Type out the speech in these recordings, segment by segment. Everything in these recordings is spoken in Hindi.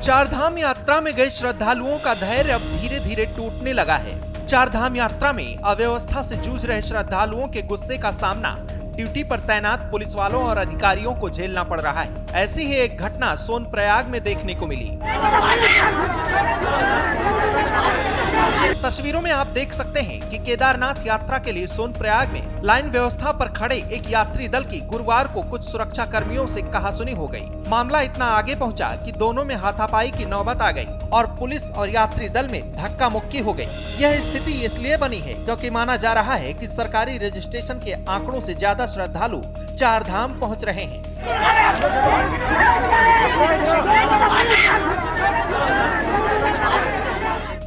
चारधाम यात्रा में गए श्रद्धालुओं का धैर्य अब धीरे धीरे टूटने लगा है। चारधाम यात्रा में अव्यवस्था से जूझ रहे श्रद्धालुओं के गुस्से का सामना ड्यूटी पर तैनात पुलिस वालों और अधिकारियों को झेलना पड़ रहा है। ऐसी ही एक घटना सोनप्रयाग में देखने को मिली। तस्वीरों में आप देख सकते हैं कि केदारनाथ यात्रा के लिए सोनप्रयाग में लाइन व्यवस्था पर खड़े एक यात्री दल की गुरुवार को कुछ सुरक्षा कर्मियों से कहासुनी हो गई। मामला इतना आगे पहुंचा कि दोनों में हाथापाई की नौबत आ गई और पुलिस और यात्री दल में धक्का मुक्की हो गई। यह स्थिति इसलिए बनी है क्योंकि माना जा रहा है कि सरकारी रजिस्ट्रेशन के आंकड़ों से ज्यादा श्रद्धालु चारधाम पहुंच रहे हैं।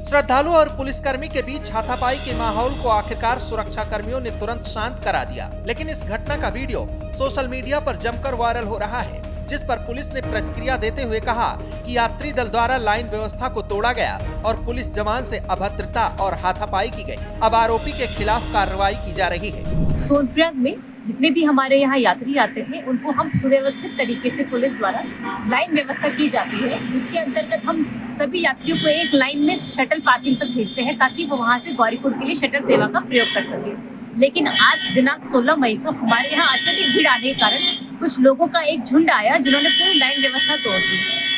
श्रद्धालु और पुलिसकर्मी के बीच हाथापाई के माहौल को आखिरकार सुरक्षा कर्मियों ने तुरंत शांत करा दिया, लेकिन इस घटना का वीडियो सोशल मीडिया पर जमकर वायरल हो रहा है, जिस पर पुलिस ने प्रतिक्रिया देते हुए कहा कि यात्री दल द्वारा लाइन व्यवस्था को तोड़ा गया और पुलिस जवान से अभद्रता और हाथापाई की गई। अब आरोपी के खिलाफ कार्रवाई की जा रही है। सोनप्रयाग में जितने भी हमारे यहाँ यात्री आते हैं उनको हम सुव्यवस्थित तरीके से पुलिस द्वारा लाइन व्यवस्था की जाती है, जिसके अंतर्गत हम सभी यात्रियों को एक लाइन में शटल पार्किंग तक भेजते हैं ताकि वो वहाँ से गौरीकुंड के लिए शटल सेवा का प्रयोग कर सके। लेकिन आज दिनांक 16 मई को हमारे यहाँ अत्यधिक भीड़ आने के कारण कुछ लोगों का एक झुंड आया जिन्होंने पूरी लाइन व्यवस्था तोड़ दी।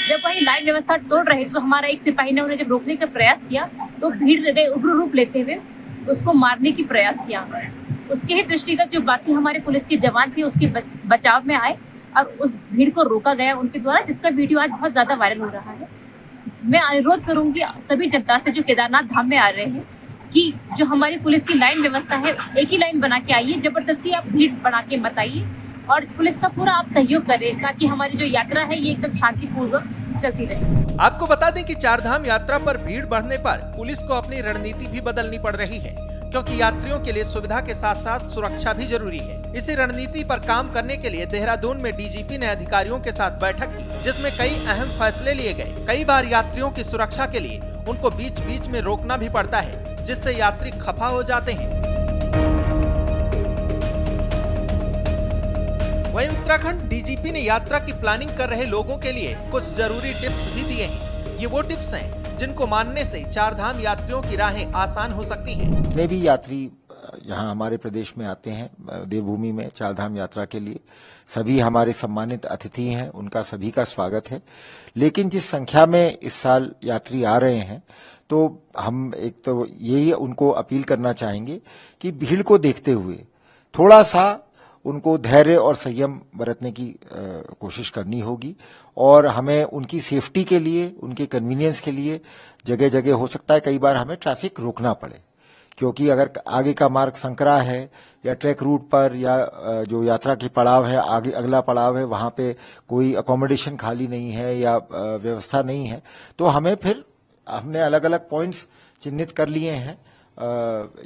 जब वही लाइन व्यवस्था तोड़ रहे थे तो हमारा एक सिपाही ने उन्हें जब रोकने का प्रयास किया तो भीड़ ने उग्र रूप लेते हुए उसको मारने की प्रयास किया। उसके ही दृष्टिगत जो बाकी हमारे पुलिस के जवान थे उसके बचाव में आए और उस भीड़ को रोका गया उनके द्वारा, जिसका वीडियो आज बहुत ज्यादा वायरल हो रहा है। मैं अनुरोध करूंगी सभी जनता से जो केदारनाथ धाम में आ रहे हैं कि जो हमारी पुलिस की लाइन व्यवस्था है एक ही लाइन बना के आइए, जबरदस्ती आप भीड़ बना के मत आइए और पुलिस का पूरा आप सहयोग करें ताकि हमारी जो यात्रा है ये एकदम शांतिपूर्वक चलती रहे। आपको बता दें कि चारधाम यात्रा पर भीड़ बढ़ने पर पुलिस को अपनी रणनीति भी बदलनी पड़ रही है, क्योंकि यात्रियों के लिए सुविधा के साथ साथ सुरक्षा भी जरूरी है। इसी रणनीति पर काम करने के लिए देहरादून में डीजीपी ने अधिकारियों के साथ बैठक की, जिसमें कई अहम फैसले लिए गए। कई बार यात्रियों की सुरक्षा के लिए उनको बीच बीच में रोकना भी पड़ता है, जिससे यात्री खफा हो जाते हैं। वहीं उत्तराखंड डीजीपी ने यात्रा की प्लानिंग कर रहे लोगों के लिए कुछ जरूरी टिप्स भी दिए हैं। ये वो टिप्स हैं जिनको मानने से चारधाम यात्रियों की राहें आसान हो सकती हैं। जितने भी यात्री यहाँ हमारे प्रदेश में आते हैं देवभूमि में चारधाम यात्रा के लिए, सभी हमारे सम्मानित अतिथि हैं, उनका सभी का स्वागत है। लेकिन जिस संख्या में इस साल यात्री आ रहे हैं तो हम एक तो यही उनको अपील करना चाहेंगे कि भीड़ को देखते हुए थोड़ा सा उनको धैर्य और संयम बरतने की कोशिश करनी होगी और हमें उनकी सेफ्टी के लिए, उनके कन्वीनियंस के लिए जगह जगह हो सकता है कई बार हमें ट्रैफिक रोकना पड़े, क्योंकि अगर आगे का मार्ग संकरा है या ट्रैक रूट पर या जो यात्रा की पड़ाव है आगे अगला पड़ाव है वहां पे कोई अकोमोडेशन खाली नहीं है या व्यवस्था नहीं है, तो हमें फिर हमने अलग अलग पॉइंट्स चिन्हित कर लिए हैं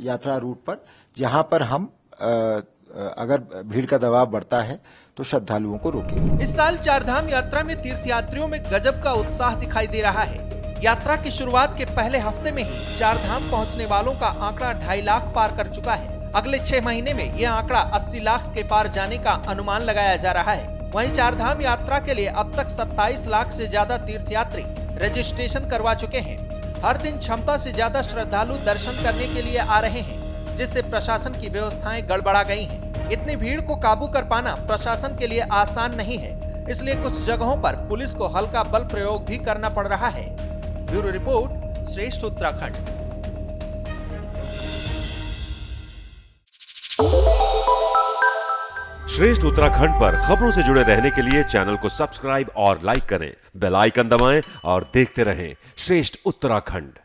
यात्रा रूट पर, जहां पर हम अगर भीड़ का दबाव बढ़ता है तो श्रद्धालुओं को रोकेंगे। इस साल चारधाम यात्रा में तीर्थयात्रियों में गजब का उत्साह दिखाई दे रहा है। यात्रा की शुरुआत के पहले हफ्ते में ही चारधाम पहुंचने वालों का आंकड़ा 2.5 लाख पार कर चुका है। अगले 6 महीने में यह आंकड़ा 80 लाख के पार जाने का अनुमान लगाया जा रहा है। वहीं चारधाम यात्रा के लिए अब तक 27 लाख से ज्यादा तीर्थयात्री रजिस्ट्रेशन करवा चुके हैं। हर दिन क्षमता से ज्यादा श्रद्धालु दर्शन करने के लिए आ रहे हैं, जिससे प्रशासन की व्यवस्थाएं गड़बड़ा गई हैं। इतनी भीड़ को काबू कर पाना प्रशासन के लिए आसान नहीं है, इसलिए कुछ जगहों पर पुलिस को हल्का बल प्रयोग भी करना पड़ रहा है। ब्यूरो रिपोर्ट, श्रेष्ठ उत्तराखंड। श्रेष्ठ उत्तराखंड पर खबरों से जुड़े रहने के लिए चैनल को सब्सक्राइब और लाइक करें, बेल आइकन दबाएं और देखते रहें श्रेष्ठ उत्तराखंड।